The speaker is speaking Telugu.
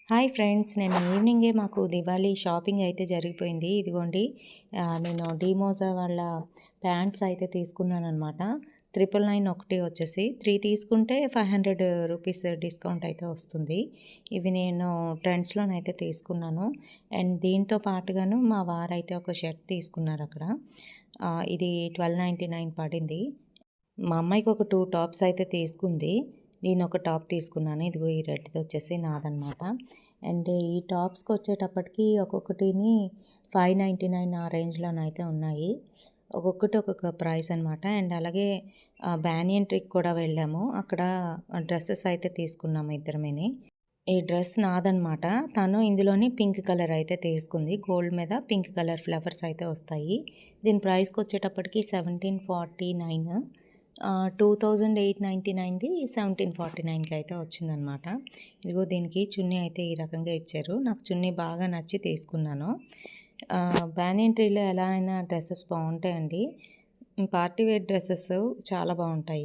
హాయ్ ఫ్రెండ్స్, నేను ఈవినింగే మాకు దివాళీ షాపింగ్ అయితే జరిగిపోయింది. ఇదిగోండి, నేను డీమోజా వాళ్ళ ప్యాంట్స్ అయితే తీసుకున్నానమాట. 999 ఒకటి వచ్చేసి 3 తీసుకుంటే 500 రూపీస్ డిస్కౌంట్ అయితే వస్తుంది. ఇవి నేను ట్రెండ్స్‌లోనైతే తీసుకున్నాను. అండ్ దీంతో పాటుగాను మా వారైతే ఒక షర్ట్ తీసుకున్నారు అక్కడ. ఇది 1299 పడింది. మా అమ్మాయికి ఒక 2 టాప్స్ అయితే తీసుకుంది. నేను ఒక టాప్ తీసుకున్నాను. ఇదిగో ఈ రెడ్‌ది వచ్చేసి నాదనమాట. అండ్ ఈ టాప్స్‌కి వచ్చేటప్పటికి ఒక్కొక్కటిని 599 ఆ రేంజ్‌లోనైతే ఉన్నాయి. ఒక్కొక్కటి ఒక్కొక్క ప్రైస్ అనమాట. అండ్ అలాగే బ్యానియన్ ట్రీకి కూడా వెళ్ళాము. అక్కడ డ్రెసెస్ అయితే తీసుకున్నాము ఇద్దరమేని. ఈ డ్రెస్ నాదనమాట. తను ఇందులోని పింక్ కలర్ అయితే తీసుకుంది. గోల్డ్ మీద పింక్ కలర్ ఫ్లవర్స్ అయితే వస్తాయి. దీని ప్రైస్‌కి వచ్చేటప్పటికి 1749. 2899ది 1749కి అయితే వచ్చిందనమాట. ఇదిగో దీనికి చున్నీ అయితే ఈ రకంగా ఇచ్చారు. నాకు చున్నీ బాగా నచ్చి తీసుకున్నాను. బ్యానియన్ ట్రీలో ఎలా అయినా డ్రెస్సెస్ బాగుంటాయండి. పార్టీ వేర్ డ్రెస్సెస్ చాలా బాగుంటాయి.